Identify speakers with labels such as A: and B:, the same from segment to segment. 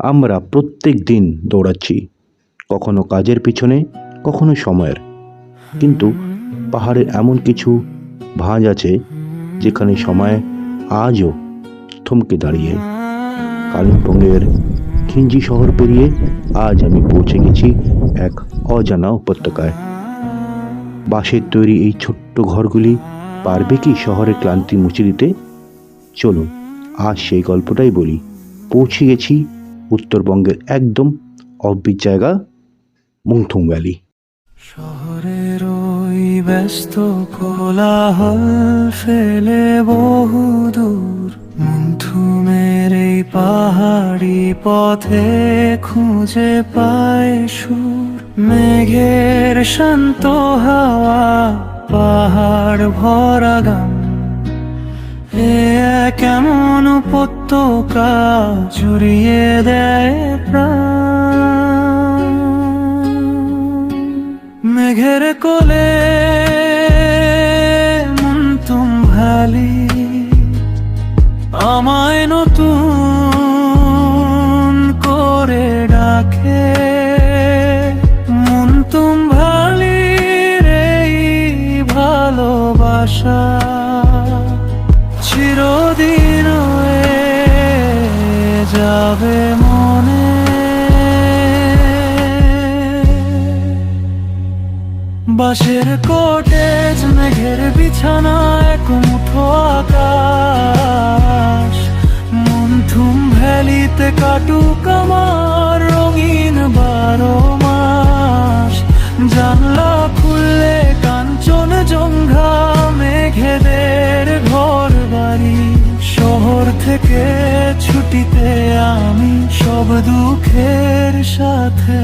A: আমরা প্রত্যেক দিন দৌড়াচ্ছি, কখনো কাজের পিছনে, কখনো সময়ের। কিন্তু পাহাড়ের এমন কিছু ভাঁজ আছে যেখানে সময় আজও থমকে দাঁড়িয়ে। কালিম্পংয়ের খিঞ্জি শহর পেরিয়ে আজ আমি পৌঁছে গেছি এক অজানা উপত্যকায়। বাঁশের তৈরি এই ছোট্ট ঘরগুলি পারবে কি শহরের ক্লান্তি মুছে দিতে? চলুন আজ সেই গল্পটাই বলি। পৌঁছে গেছি উত্তরবঙ্গের একদম অফবিট জায়গা, মুংথুং ভ্যালি।
B: শহরের ওই ব্যস্ত কোলাহল ফেলে বহুদূর মুন্থুমের এই পাহাড়ি পথে খুঁজে পায় সুর। মেঘের শান্ত হাওয়া, পাহাড় ভরা গান, এ কেমন উপত্যকা জুড়িয়ে দেয় প্রাণ। মেঘের কোলে মুন্থুম ভ্যালি আমায় নতুন করে ডাকে। মুন্থুম ভ্যালির এই ভালোবাসা চিরদিন হয়ে যাবে মনে। বাঁশের কটেজ, মেঘের বিছানা, এক মুঠো আকাশ। মুন্থুম ভ্যালিতে কাটুক আমার রঙিন 12 মাস। জানলা খুললে কাঞ্চন জঙ্ঘা, মেঘেদের ঘর বাড়ি। শহর থেকে ছুটিতে আমি সব দুঃখের সাথে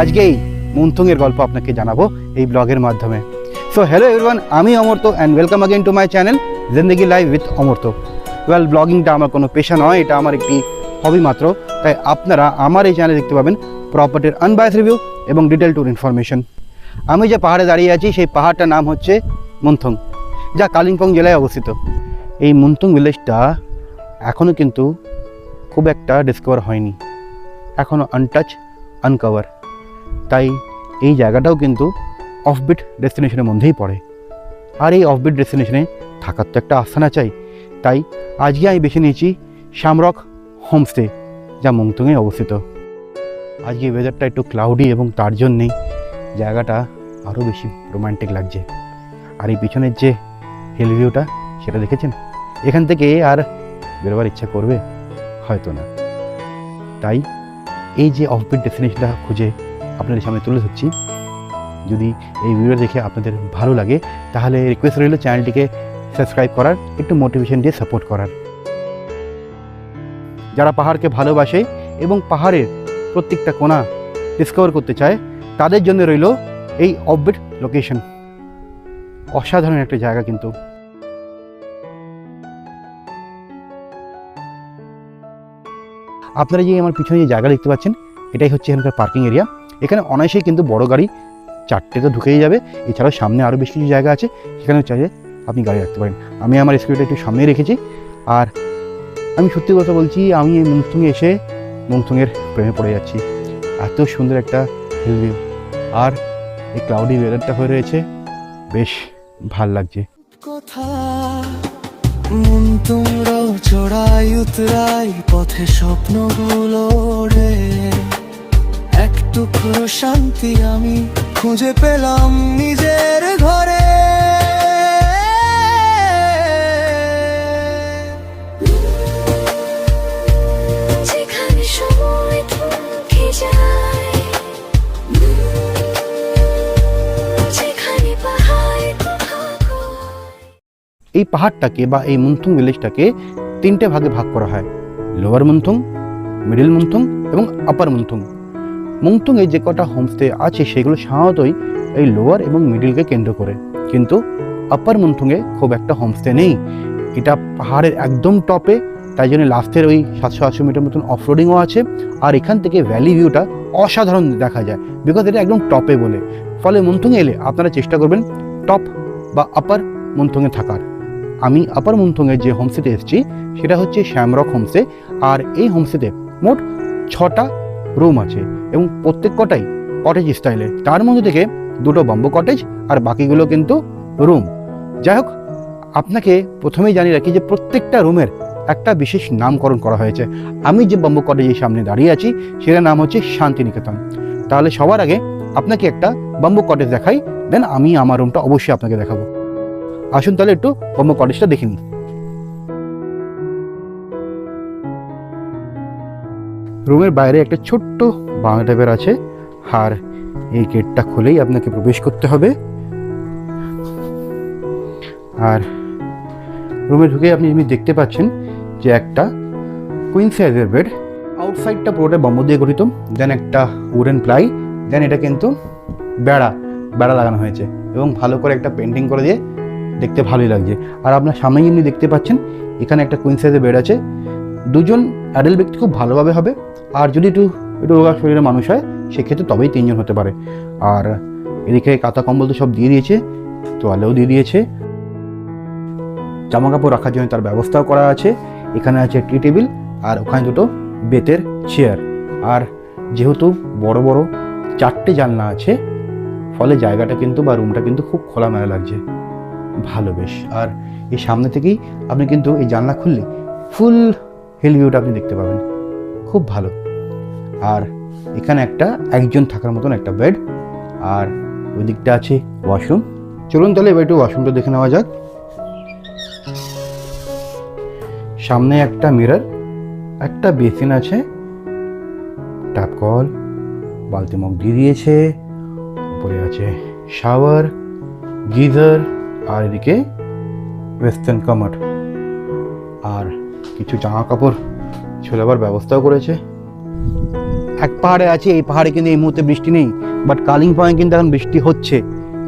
C: আজকেই মুন্থুং এর গল্প আপনাকে জানাবো এই ব্লগের মাধ্যমে। সো হ্যালো এভরিওয়ান, আমি Amartya and welcome again to my channel Zindagi live with Amartya. Well, ব্লগিংটা আমার কোনো পেশা নয়, এটা আমার একটি হবি মাত্র। তাই আপনারা আমার এই চ্যানেলে দেখতে পাবেন প্রপার্টির আনবায়াস রিভিউ এবং ডিটেল ট্যুর ইনফরমেশন। আমি যে পাহাড়ে দাঁড়িয়ে আছি সেই পাহাড়টার নাম হচ্ছে মুন্থুং, যা কালিম্পং জেলায় অবস্থিত। এই মুন্থুং ভিলেজটা এখনও কিন্তু খুব একটা ডিসকভার হয়নি, এখনও আনটাচ, আনকভার। তাই এই জায়গাটাও কিন্তু অফবিট ডেস্টিনেশনের মধ্যেই পড়ে। আর এই অফবিট ডেস্টিনেশনে থাকার তো একটা আস্থানা চাই। তাই আজকে আমি বেছে নিয়েছি শ্যামরক হোমস্টে, যা মুন্থুংয়ে অবস্থিত। আজকে ওয়েদারটা একটু ক্লাউডি এবং তার জন্যেই জায়গাটা আরও বেশি রোমান্টিক লাগছে। আর এই পিছনের যে হিল ভিউটা, সেটা দেখেছেন? এখান থেকে আর বেরোবার ইচ্ছা করবে? হয়তো না। তাই এই যে অফবিট ডেস্টিনেশনটা খুঁজে আপনাদের সামনে তুলে ধরছি। যদি এই ভিডিও দেখে আপনাদের ভালো লাগে তাহলে রিকোয়েস্ট রইল চ্যানেলটিকে সাবস্ক্রাইব করার, একটু মোটিভেশন দিয়ে সাপোর্ট করার। যারা পাহাড়কে ভালোবাসে এবং পাহাড়ের প্রত্যেকটা কোণা ডিসকভার করতে চায় তাদের জন্য রইল এই অফবিট লোকেশন। অসাধারণ একটা জায়গা কিন্তু। আপনারা যে আমার পিছনে যে জায়গা দেখতে পাচ্ছেন, এটাই হচ্ছে এখানকার পার্কিং এরিয়া। এখানে অনায়াসেই কিন্তু বড় গাড়ি 4টে তো ঢুকেই যাবে। এছাড়াও সামনে আরও বেশ কিছু জায়গা আছে, সেখানেও চাইলে আপনি গাড়ি রাখতে পারেন। আমি আমার স্কুটিটা একটু সামনেই রেখেছি। আর আমি সত্যি কথা বলছি, আমি এই মুন্থুংয়ে এসে মুন্থুংয়ের প্রেমে পড়ে যাচ্ছি। এত সুন্দর একটা হিল ভিউ, আর এই ক্লাউডি ওয়েদারটা হয়ে রয়েছে, বেশ ভাল লাগছে।
B: কথা মুন্থুং চড়াই উতরাই পথে স্বপ্নগুলো রে। এক টুকরো শান্তি আমি খুঁজে পেলাম নিজের ঘরে। যেখানে সময় থমকে যায়, যেখানে পাহাড়
C: এই পাহাড়টাকে বা এই মুন্থুং ভিলেজটাকে 3টে ভাগে ভাগ করা হয়: লোয়ার মুন্থুং, মিডিল মুন্থুং এবং আপার মুন্থুং। মুন্থুংয়ে যে কটা হোমস্টে আছে সেগুলো সাধারণতই এই লোয়ার এবং মিডিলকে কেন্দ্র করে, কিন্তু আপার মুন্থুংয়ে খুব একটা হোমস্টে নেই। এটা পাহাড়ের একদম টপে, তাই জন্য লাস্টের ওই 700-800 মিটার মতন অফরোডিংও আছে। আর এখান থেকে ভ্যালি ভিউটা অসাধারণ দেখা যায়, বিকজ এটা একদম টপে বলে। ফলে মুন্থুংয়ে এলে আপনারা চেষ্টা করবেন টপ বা আপার মুন্থুংয়ে থাকার। আমি আপার মুন্থুংয়ের যে হোমস্টেতে এসেছি সেটা হচ্ছে শ্যামরক হোমস্টে। আর এই হোমস্টেতে মোট 6টা রুম আছে এবং প্রত্যেক কটাই কটেজ স্টাইলে। তার মধ্যে থেকে 2টো বাম্বু কটেজ আর বাকিগুলো কিন্তু রুম। যাই হোক, আপনাকে প্রথমেই জানিয়ে রাখি যে প্রত্যেকটা রুমের একটা বিশেষ নামকরণ করা হয়েছে। আমি যে বাম্বু কটেজের সামনে দাঁড়িয়ে আছি সেটার নাম হচ্ছে শান্তিনিকেতন। তাহলে সবার আগে আপনাকে একটা বাম্বু কটেজ দেখাই, দেন আমি আমার রুমটা অবশ্যই আপনাকে দেখাবো। আসুন তাহলে একটু বাম্বু কটেজটা দেখে নিই। রুমের বাইরে একটা ছোট্ট বাংলা টাইপের আছে, আর এই গেটটা খুলেই আপনাকে প্রবেশ করতে হবে। আর রুমে ঢুকে আপনি দেখতে পাচ্ছেন যে একটা কুইন সাইজের বেড, আউটসাইডটা পুরোটা বাম্বু দিয়ে গঠিত, দেন একটা উডেন প্লাই, দেন এটা কিন্তু বেড়া লাগানো হয়েছে এবং ভালো করে একটা পেন্টিং করে দিয়ে দেখতে ভালোই লাগছে। আর আপনার সামনেই এমনি দেখতে পাচ্ছেন এখানে একটা কুইন সাইজের বেড আছে। 2জন অ্যাডাল্ট ব্যক্তি খুব ভালোভাবে হবে, আর যদি একটু রোগা শরীরের মানুষ হয় সেক্ষেত্রে তবেই 3জন হতে পারে। আর এদিকে কাঁথা কম্বল তো সব দিয়ে দিয়েছে, তোয়ালেও দিয়ে দিয়েছে, জামা কাপড় রাখার জন্য তার ব্যবস্থাও করা আছে। এখানে আছে টি টেবিল আর ওখানে 2টো বেতের চেয়ার। আর যেহেতু বড় বড় 4টে জানলা আছে, ফলে জায়গাটা কিন্তু বা রুমটা কিন্তু খুব খোলামেলা লাগছে, ভালো বেশ। আর এই সামনে থেকেই আপনি কিন্তু এই জানলা খুললে ফুল হিল ভিউটা আপনি দেখতে পাবেন, খুব ভালো। আর এখানে একজন থাকার মতন একটা বেড, আর ওই দিকটা আছে ওয়াশরুম। চলুন তাহলে এবার একটু ওয়াশরুমটা দেখে নেওয়া যাক। সামনে একটা মিরর, একটা বেসিন আছে, ট্যাপ কল, বালতি মগ দিয়ে দিয়েছে, উপরে আছে শাওয়ার, গিজার, আর এদিকে ওয়েস্টার্ন কামোড, আর কিছু জামা কাপড় ঝোলাবার ব্যবস্থাও করেছে। এক পাহাড়ে আছে, এই পাহাড়ে কিন্তু এই মুহূর্তে বৃষ্টি নেই, বাট কালিম্পংয়ে কিন্তু এখন বৃষ্টি হচ্ছে।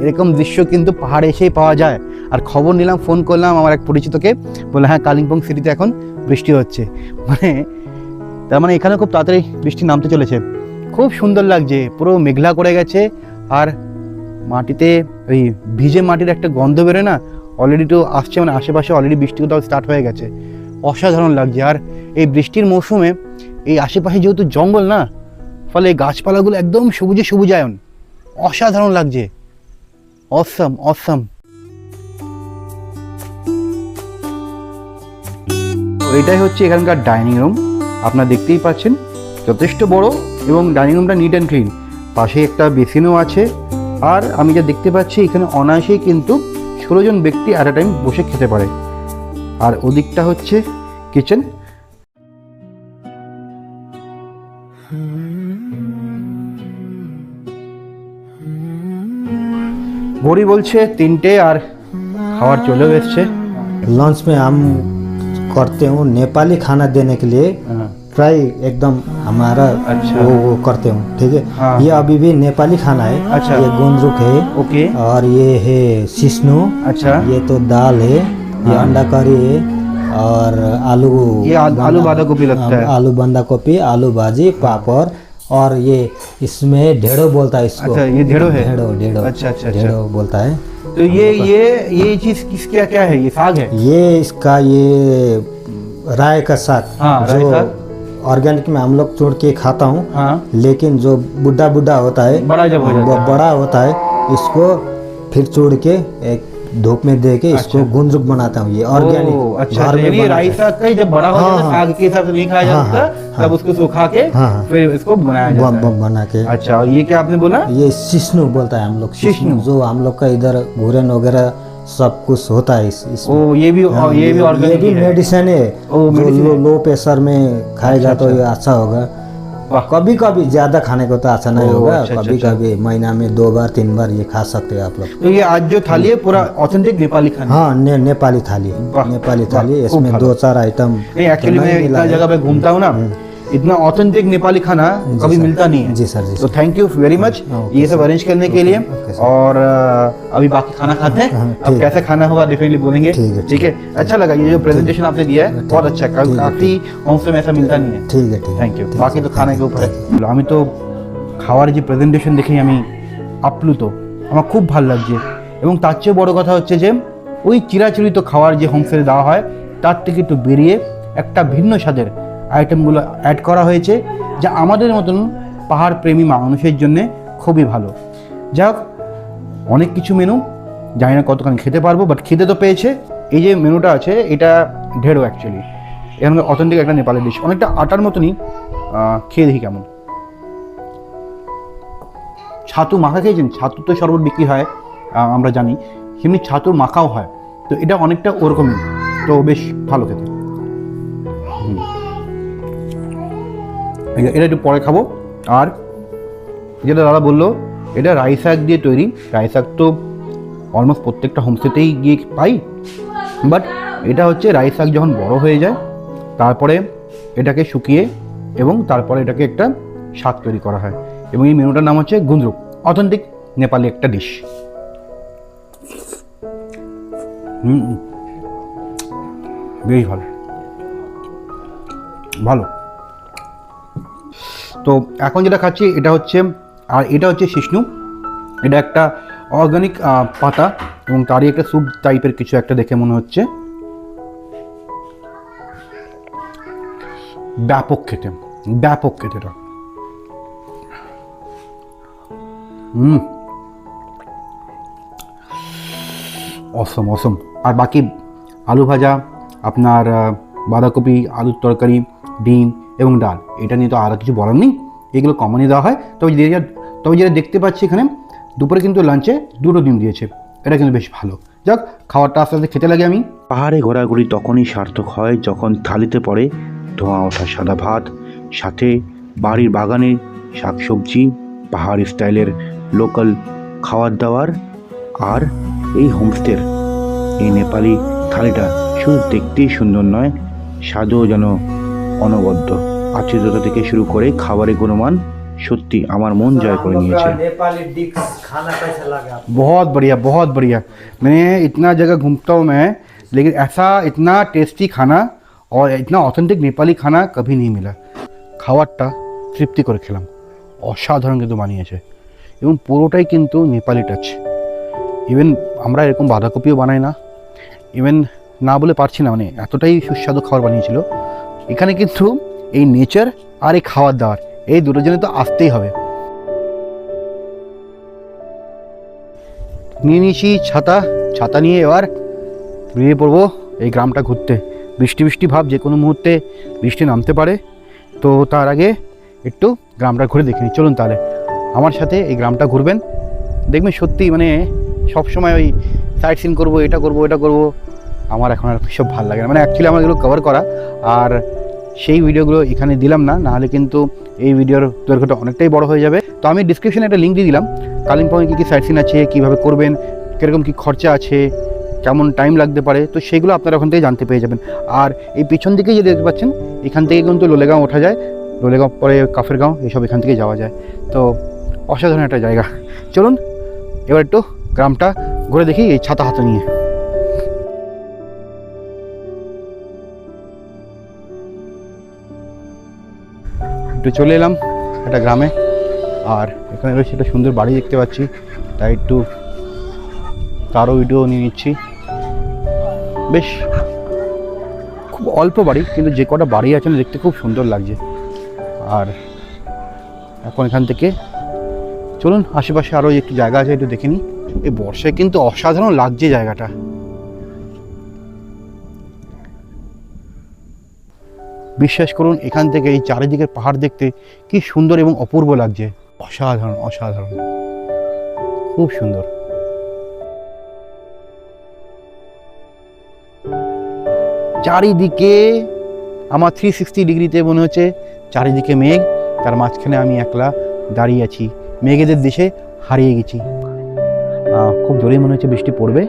C: এরকম দৃশ্য কিন্তু পাহাড়ে এসেই পাওয়া যায়। আর খবর নিলাম, ফোন করলাম আমার এক পরিচিতকে, বলে হ্যাঁ কালিম্পং সিটিতে এখন বৃষ্টি হচ্ছে। তার মানে এখানে খুব তাড়াতাড়ি বৃষ্টি নামতে চলেছে। খুব সুন্দর লাগছে, পুরো মেঘলা করে গেছে, আর মাটিতে ওই ভিজে মাটির একটা গন্ধ বেরোয় না, অলরেডি তো আসছে, মানে আশেপাশে অলরেডি বৃষ্টি কোথাও স্টার্ট হয়ে গেছে, অসাধারণ লাগছে। আর এই বৃষ্টির মৌসুমে এই আশেপাশে যেহেতু জঙ্গল না, ফলে এই গাছপালাগুলো একদম সবুজে সবুজায়ন, অসাধারণ লাগছে, অসাম। এটাই হচ্ছে এখানকার ডাইনিং রুম। আপনারা দেখতেই পাচ্ছেন যথেষ্ট বড়, এবং ডাইনিং রুমটা নিট অ্যান্ড ক্লিন। পাশে একটা বেসিনও আছে। আর আমি যা দেখতে পাচ্ছি এখানে অনায়াসেই কিন্তু 16 জন ব্যক্তি অ্যাট এ টাইম বসে খেতে পারে। আর ওদিকটা হচ্ছে কিচেন। ঘড়ি বলছে 3টে, আর খাবার চলেও এসছে।
D: लंच में हम करते हूँ नेपाली खाना देने के लिए ट्राई एकदम हमारा
C: अच्छा।
D: वो करते हूँ, ठीक है।
C: हाँ।
D: ये अभी भी नेपाली खाना है।
C: अच्छा।
D: ये गुन्द्रुक है,
C: ओके।
D: और ये है सिस्नो।
C: अच्छा।
D: ये तो दाल है, ये
C: हाँ।
D: अंडा करी है, और आलू
C: आलू बांधा गोभी लगता है।
D: आलू बंधा गोभी, आलू भाजी, पापड़, और ये इसमें ढेड़ो बोलता है इसको।
C: अच्छा, ये ढेड़ो है।
D: ढेड़ो
C: अच्छा।
D: ढेड़ो बोलता है।
C: तो ये चीज किसका क्या है? ये साग है?
D: ये इसका ये राय का साग,
C: हाँ, राय
D: जो
C: साग।
D: ऑर्गेनिक में हम लोग चुन के खाता हूँ।
C: हाँ।
D: लेकिन जो बुढ़ा होता है,
C: बड़ा जब हो जाता है,
D: बड़ा होता है, इसको फिर चूड़ के एक धूप में दे के इसको गुन्द्रुक बनाता हूँ। ये ऑर्गेनिक
C: अच्छा,
D: घर में
C: यानी
D: बनाता
C: राई
D: है।
C: साग का जब बड़ा हो
D: हाँ,
C: जाता है,
D: हाँ।
C: साग के हिसाब से नहीं खाया
D: हाँ,
C: जाता,
D: हाँ,
C: तब उसको सुखा के
D: हाँ, हाँ।
C: फिर इसको बनाया जाता है।
D: बना के।
C: अच्छा, और ये क्या आपने बोला?
D: ये सिस्नु बोलता है हम लोग,
C: सिस्नु।
D: जो हम लोग का इधर घूरन वगैरह सब कुछ होता है इसमें।
C: ओ, ये भी
D: हाँ,
C: ये भी
D: ये
C: ऑर्गेनिक
D: भी
C: है।
D: मेडिसिन है।
C: ओ,
D: जो
C: medicine है।
D: लो प्रेशर में खाएगा तो ये अच्छा होगा।
C: वाह।
D: कभी कभी ज्यादा खाने को तो अच्छा नहीं
C: ओ,
D: होगा।
C: अच्छा,
D: कभी
C: अच्छा।
D: कभी महीना में 2 बार 3 बार ये खा सकते हैं आप लोग।
C: तो ये आज जो थाली है पूरा ऑथेंटिक नेपाली खाना।
D: हाँ, नेपाली थाली है।
C: वाह,
D: नेपाली
C: वाह,
D: थाली,
C: खूब
D: इसमें
C: भालो।
D: 2-4 आइटम।
C: नहीं, एक्चुअली मैं इतना जगह पे घूमता हूँ ना, इतना ऑथेंटिक नेपाली खाना कभी
D: सर।
C: मिलता नहीं है।
D: जी सर, जी
C: तो
D: sir.
C: Thank you very much
D: okay
C: ये सब अरेंज करने के लिए।
D: Okay sir.
C: और अभी बाकी खाना खाते हैं।
D: हाँ,
C: अब
D: ठीक।
C: कैसे खाना होगा डेफिनेटली बोलेंगे।
D: ठीक है,
C: ठीक है। अच्छा लगा ये जो प्रेजेंटेशन आपने दिया है, बहुत अच्छा है।
D: ठीक है,
C: काफी होम्स में ऐसा मिलता नहीं है।
D: ठीक है, ठीक है।
C: Thank you.
D: ठीक है,
C: বাকি তো
D: सर।
C: খানা के ऊपर है।
D: Thank you।
C: আমি তো খাওয়ার যে প্রেজেন্টেশন দেখেই আমি আপ্লুত, আমার খুব ভালো লাগছে। এবং তার চেয়ে বড় কথা হচ্ছে যে ওই চিরাচরিত খাওয়ার যে হোমস্টে দেওয়া হয় তার থেকে একটু বেরিয়ে একটা ভিন্ন স্বাদের আইটেমগুলো অ্যাড করা হয়েছে, যা আমাদের মতন পাহাড় প্রেমী মানুষের জন্য খুবই ভালো। যাই হোক, অনেক কিছু মেনু, জানি না কতক্ষণ খেতে পারবো, বাট খেতে তো পেয়েছে। এই যে মেনুটা আছে এটা ঢেড়ো, অ্যাকচুয়ালি এখানকার অথেন্টিক একটা নেপালি ডিশ, অনেকটা আটার মতনই। খেয়ে দেখি কেমন। ছাতু মাখা খেয়েছেন? ছাতু তো শরবত বিক্রি হয়, আমরা জানি, সেমনি ছাতু মাখাও হয়, তো এটা অনেকটা ওরকমই, তো বেশ ভালো খেতে। এটা একটু পরে খাবো। আর যেটা দাদা বললো, এটা রাই শাক দিয়ে তৈরি। রাই শাক তো অলমোস্ট প্রত্যেকটা হোমস্টেতেই গিয়ে পাই, বাট এটা হচ্ছে রাই শাক যখন বড় হয়ে যায় তারপরে এটাকে শুকিয়ে এবং তারপরে এটাকে একটা শাক তৈরি করা হয়, এবং এই মেনুটার নাম হচ্ছে গুন্দ্রুক, অথেন্টিক নেপালি একটা ডিশ। বেশ ভালো ভালো। তো এখন যেটা খাচ্ছি এটা হচ্ছে, আর এটা হচ্ছে শিষ্ণু। এটা একটা অর্গানিক পাতা এবং তারই একটা স্যুপ টাইপের কিছু একটা দেখে মনে হচ্ছে। ব্যাপক খেতে, ব্যাপক খেতে এটা। অসম অসম। আর বাকি আলু ভাজা, আপনার বাঁধাকপি, আলুর তরকারি, ডিম এবং ডাল, এটা নিয়ে তো আর কিছু বলার নেই, এগুলো কমনই দেওয়া হয়। তবে যেটা দেখতে পাচ্ছি এখানে দুপুরে কিন্তু লাঞ্চে 2টো ডিম দিয়েছে, এটা কিন্তু বেশ ভালো। যাক, খাবারটা আস্তে আস্তে খেতে লাগে আমি।
A: পাহাড়ে ঘোরাঘুরি তখনই সার্থক হয় যখন থালিতে পড়ে ধোঁয়া ওঠা সাদা ভাত, সাথে বাড়ির বাগানে শাকসবজি, পাহাড়ি স্টাইলের লোকাল খাবার দাবার, আর এই হোমস্টের এই নেপালি থালিটা শুধু দেখতেই সুন্দর নয়, স্বাদও যেন অনবদ্য। আতিথ্যতা থেকে শুরু করে খাবারের গুণমান সত্যি আমার মন জয় করে নিয়েছে।
D: नेपाली डिश खाना कैसा लगा आपको?
C: बहुत बढ़िया, बहुत बढ़िया। मैं इतना जगह घूमता हूँ मैं, लेकिन ऐसा इतना टेस्टी खाना और इतना ऑथेंटिक नेपाली खाना कभी नहीं मिला। খাবারটা তৃপ্তি করে খেলাম, অসাধারণ কিন্তু বানিয়েছে, এবং পুরোটাই কিন্তু নেপালি টাচ। ইভেন আমরা এরকম বাঁধাকপিও বানাই না, ইভেন না বলে পারছি না, মানে এতটাই সুস্বাদু খাবার বানিয়েছিল। এখানে কিন্তু এই নেচার আর এই খাবার দাবার, এই দুটো জন্য তো আসতেই হবে। নিয়ে নিয়েছি ছাতা, ছাতা নিয়ে এবার বেরিয়ে পড়বো এই গ্রামটা ঘুরতে। বৃষ্টি বৃষ্টি ভাব, যে কোনো মুহূর্তে বৃষ্টি নামতে পারে, তো তার আগে একটু গ্রামটা ঘুরে দেখিনি। চলুন তাহলে আমার সাথে এই গ্রামটা ঘুরবেন, দেখবেন সত্যি মানে সবসময় ওই সাইট সিন করবো, এটা করবো ওটা করবো, আমার এখন আর সব ভালো লাগে না। মানে অ্যাকচুয়ালি আমার এগুলো কভার করা, আর সেই ভিডিওগুলো এখানে দিলাম না, নাহলে কিন্তু এই ভিডিওর দৈর্ঘ্যটা অনেকটাই বড় হয়ে যাবে। তো আমি ডিসক্রিপশনে একটা লিঙ্ক দিয়ে দিলাম, কালিম্পংয়ে কী কী সাইট সিন আছে, কীভাবে করবেন, কীরকম কী খরচা আছে, কেমন টাইম লাগতে পারে, তো সেগুলো আপনারা ওখান থেকে জানতে পেয়ে যাবেন। আর এই পিছন দিকে যে দেখতে পাচ্ছেন, এখান থেকে কিন্তু লোলেগাঁও ওঠা যায়, লোলেগাঁও পরে কাফেরগাঁও, এইসব এখান থেকে যাওয়া যায়। তো অসাধারণ একটা জায়গা। চলুন এবার একটু গ্রামটা ঘুরে দেখি এই ছাতা হাতে নিয়ে। একটু চলে এলাম একটা গ্রামে, আর এখানে বেশ একটা সুন্দর বাড়ি দেখতে পাচ্ছি, তাই একটু তারও ভিডিও নিয়ে নিচ্ছি। বেশ খুব অল্প বাড়ি, কিন্তু যে কটা বাড়ি আছে না দেখতে খুব সুন্দর লাগছে। আর এখন এখান থেকে চলুন আশেপাশে আরও একটু জায়গা আছে, একটু দেখে নিই। এই বর্ষায় কিন্তু অসাধারণ লাগছে জায়গাটা। বিশ্বাস করুন, এখান থেকে এই চারিদিকের পাহাড় দেখতে কি সুন্দর এবং অপূর্ব লাগছে, অসাধারণ অসাধারণ, খুব সুন্দর। চারিদিকে আমার 360 ডিগ্রিতে মনে হচ্ছে চারিদিকে মেঘ, তার মাঝখানে আমি একলা দাঁড়িয়ে আছি, মেঘেদের দেশে হারিয়ে গেছি। খুব জোরেই মনে হচ্ছে বৃষ্টি পড়বে।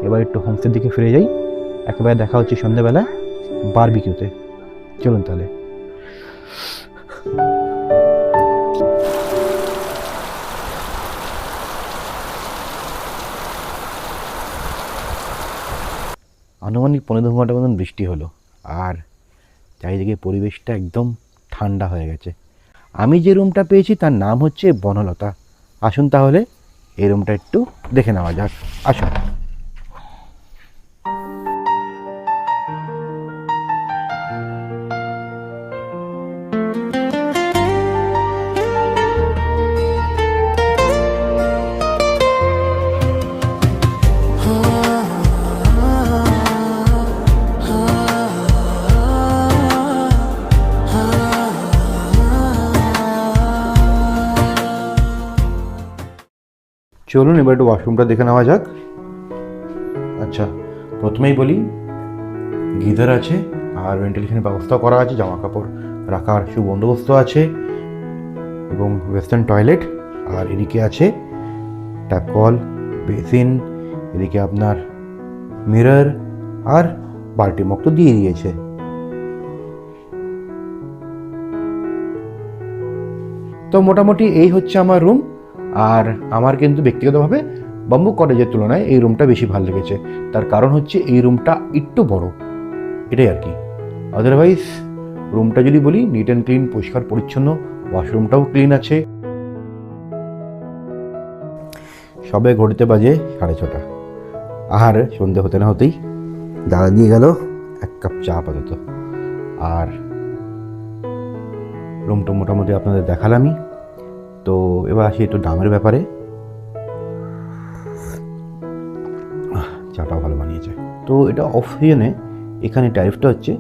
C: এবার একটু হোমস্টের দিকে ফিরে যাই, একেবারে দেখা হচ্ছে সন্ধ্যাবেলা বারবিকিউতে। চলুন তাহলে। আনুমানিক 15 ঘন্টা মতন বৃষ্টি হলো, আর চারিদিকে পরিবেশটা একদম ঠান্ডা হয়ে গেছে। আমি যে রুমটা পেয়েছি তার নাম হচ্ছে বনলতা। আসুন তাহলে এই রুমটা একটু দেখে নেওয়া যাক, আসুন। চলুন এবার একটু ওয়াশরুমটা দেখে নেওয়া যাক। আচ্ছা, প্রথমেই বলি গিজার আছে আর ভেন্টিলেশনের ব্যবস্থা করা আছে, জামা কাপড় রাখার সুবন্দোবস্ত আছে এবং ওয়েস্টার্ন টয়লেট। আর এদিকে আছে ট্যাপ কল, বেসিন, এদিকে আপনার মিরর আর বালতি মগ তো দিয়ে দিয়েছে। তো মোটামুটি এই হচ্ছে আমার রুম। আর আমার কিন্তু ব্যক্তিগতভাবে বাম্বু কটেজের তুলনায় এই রুমটা বেশি ভালো লেগেছে। তার কারণ হচ্ছে এই রুমটা একটু বড়, এটাই আর কি। আদারওয়াইজ রুমটা যদি বলি নিট অ্যান্ড ক্লিন, পরিষ্কার পরিচ্ছন্ন, ওয়াশরুমটাও ক্লিন আছে। সবে ঘড়িতে বাজে 6:30, আর সন্ধে হতে না হতেই দাদা দিয়ে গেল 1 কাপ চা আপাতত। আর রুমটা মোটামুটি আপনাদের দেখালামই। তো এবার আসি একটু দামের ব্যাপারে। চাটাও ভালো বানিয়েছে। তো এটা অফ সিজনে এখানে ট্যারিফটা হচ্ছে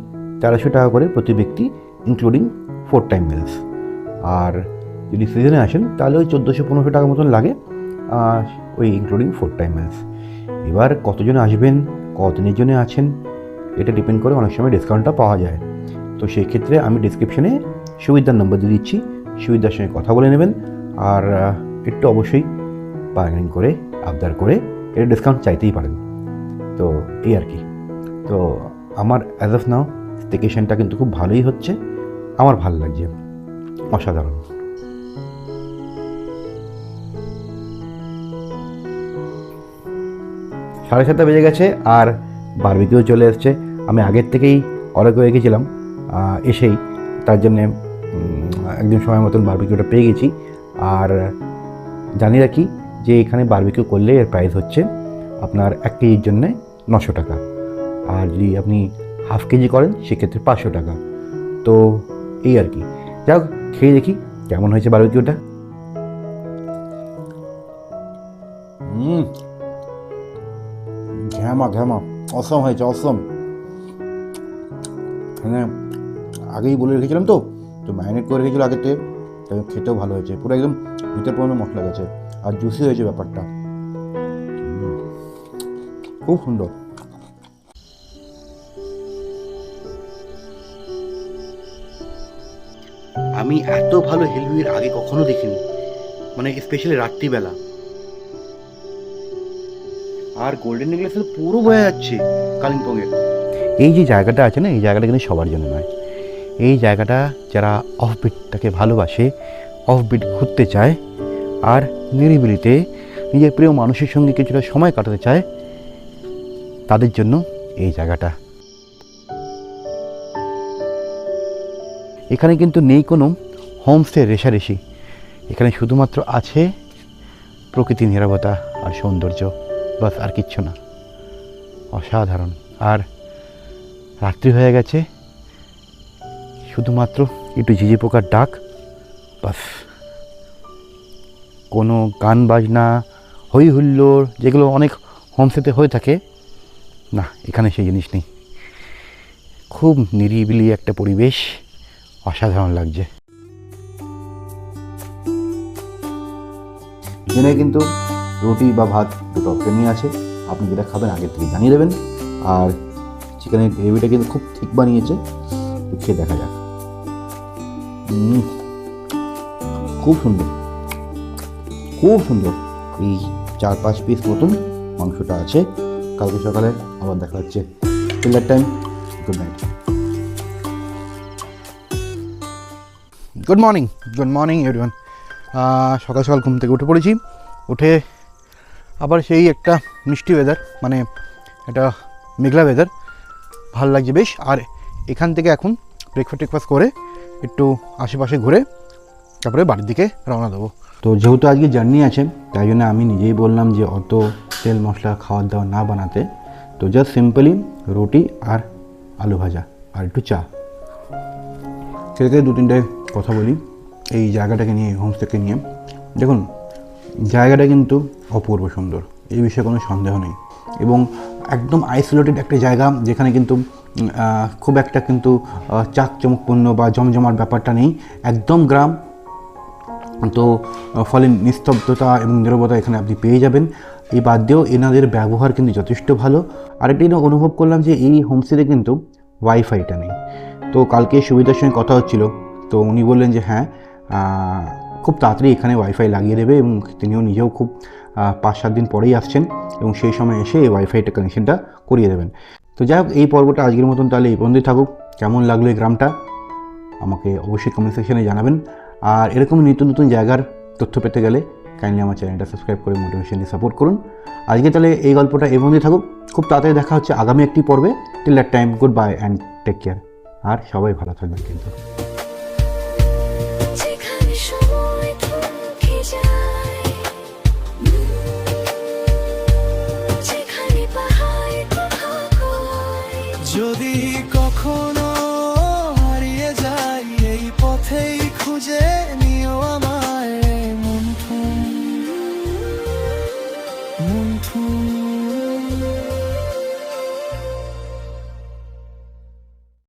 C: 1300 টাকা করে প্রতি ব্যক্তি, ইনক্লুডিং 4 টাইম মিলস। আর যদি সিজনে আসেন তাহলে ওই 1400-1500 টাকা মতন লাগে, ওই ইনক্লুডিং 4 টাইম মিলস। এবার কতজন আসবেন, কতদিনের জন্য আছেন, এটা ডিপেন্ড করে অনেক সময় ডিসকাউন্টটা পাওয়া যায়। তো সেই ক্ষেত্রে আমি ডিসক্রিপশনে সুবিধার নম্বর দিয়ে দিচ্ছি, সুবিধার সঙ্গে কথা বলে নেবেন। আর একটু অবশ্যই বার্গেনিং করে, আবদার করে এটা ডিসকাউন্ট চাইতেই পারেন। তো এই আর কি। তো আমার অ্যাজ অফ নাও স্টেকেশনটা কিন্তু খুব ভালোই হচ্ছে, আমার ভালো লাগছে, অসাধারণ। সাড়ে 7টা বেজে গেছে আর বারবিকিউ চলে এসছে। আমি আগের থেকেই অর্ডার করে রেখেছিলাম, এসেই তার জন্যে একদিন সময় মতন বারবিকিউটা পেয়ে গেছি। আর জানি রাখি যে এখানে বারবিকিউ করলে এর প্রাইস হচ্ছে আপনার 1 কেজির জন্যে 900 টাকা, আর যদি আপনি হাফ কেজি করেন সেক্ষেত্রে 500 টাকা। তো এই আর কি। যাক, খেয়ে দেখি কেমন হয়েছে বারবিকিউটা। ঘ্যামা অসম হয়েছে, অসম। হ্যাঁ, আগেই বলে রেখেছিলাম তো ম্যারিনেট করে রেখেছিল আগের থেকে, খেতেও ভালো হয়েছে। পুরো একদম ভিতর পর্যন্ত মশলা গেছে আর জুসি হয়েছে ব্যাপারটা, খুব সুন্দর। আমি এত ভালো হেলুইয়ের আগে কখনো দেখিনি, মানে স্পেশালি রাত্রিবেলা। আর গোল্ডেন নেকলেস পুরো বোঝা যাচ্ছে কালিম্পংয়ের। এই যে জায়গাটা আছে না, এই জায়গাটা কিন্তু সবার জন্য নয়। এই জায়গাটা যারা অফবিটটাকে ভালোবাসে, অফবিট ঘুরতে চায় আর নিরিবিলিতে নিজের প্রিয় মানুষের সঙ্গে কিছুটা সময় কাটাতে চায়, তাদের জন্য এই জায়গাটা। এখানে কিন্তু নেই কোনো হোমস্টে রেশারেশি, এখানে শুধুমাত্র আছে প্রকৃতির নীরবতা আর সৌন্দর্য, বাস, আর কিচ্ছু না। অসাধারণ। আর রাত্রি হয়ে গেছে, শুধুমাত্র একটু ঝিঝি পোকার ডাক, বাস। কোনো গান বাজনা, হই হুল্লোড় যেগুলো অনেক হোমস্টেতে হয়ে থাকে, না, এখানে সেই জিনিস নেই। খুব নিরিবিলি একটা পরিবেশ, অসাধারণ লাগছে। এখানে কিন্তু রুটি বা ভাত দুটো অপশনই আছে, আপনি যেটা খাবেন আগের থেকে জানিয়ে দেবেন। আর চিকেনের গ্রেভিটা কিন্তু খুব ঠিক বানিয়েছে, খেয়ে দেখা যাক। খুব সুন্দর, খুব সুন্দর। এই 4-5 পিস মতন মাংসটা আছে। কালকে সকালে আবার দেখা হচ্ছে। Till that time, good night. Good morning everyone. সকাল সকাল ঘুম থেকে উঠে পড়েছি। উঠে আবার সেই একটা মিষ্টি ওয়েদার, মানে একটা মেঘলা ওয়েদার, ভালো লাগছে বেশ। আর এখান থেকে এখন ব্রেকফাস্ট করে একটু আশেপাশে ঘুরে তারপরে বাড়ির দিকে রওনা দেবো। তো যেহেতু আজকে জার্নি আছে, তাই জন্য আমি নিজেই বললাম যে অত তেল মশলা খাওয়ার দাওয়া না বানাতে। তো জাস্ট সিম্পলি রুটি আর আলু ভাজা আর একটু চা। সেটাকে 2-3টে কথা বলি এই জায়গাটাকে নিয়ে, হোমস্টেকে নিয়ে। দেখুন, জায়গাটা কিন্তু অপূর্ব সুন্দর, এই বিষয়ে কোনো সন্দেহ নেই। এবং একদম আইসোলেটেড একটা জায়গা, যেখানে কিন্তু খুব একটা কিন্তু চাকচমকপূর্ণ বা জমজমাট ব্যাপারটা নেই। একদম গ্রাম, তো ফলে নিস্তব্ধতা এবং নীরবতা এখানে আপনি পেয়ে যাবেন। এই বাদ দিয়েও এনাদের ব্যবহার কিন্তু যথেষ্ট ভালো। আরেকটি অনুভব করলাম যে এই হোমস্টেতে কিন্তু ওয়াইফাইটা নেই। তো কালকে সুবিধার সঙ্গে কথা হচ্ছিল, তো উনি বললেন যে হ্যাঁ খুব তাড়াতাড়ি এখানে ওয়াইফাই লাগিয়ে দেবে, এবং তিনিও নিজেও খুব 5-7 দিন পরেই আসছেন এবং সেই সময় এসে এই ওয়াইফাইটা কানেকশনটা করিয়ে দেবেন। তো যাই হোক, এই পর্বটা আজকের মতন তাহলে এই পর্যন্তই থাকুক। কেমন লাগলো এই গ্রামটা আমাকে অবশ্যই কমেন্ট সেকশনে জানাবেন। আর এরকম নিত্য নতুন জায়গার তথ্য পেতে গেলে কাইন্ডলি আমার চ্যানেলটা সাবস্ক্রাইব করে মোটিভেশনলি সাপোর্ট করুন। আজকে তাহলে এই গল্পটা এই পর্যন্তই থাকুক। খুব তাড়াতাড়ি দেখা হচ্ছে আগামী একটি পর্বে। Till that time, good bye and take care. আর সবাই ভালো থাকবেন কিন্তু।
B: যেখানে সময় থমকে যায়, যেখানে পাহাড় হয়,
E: যদি কখনো হারিয়ে যাই এই পথেই খুঁজে নিও আমায়, মন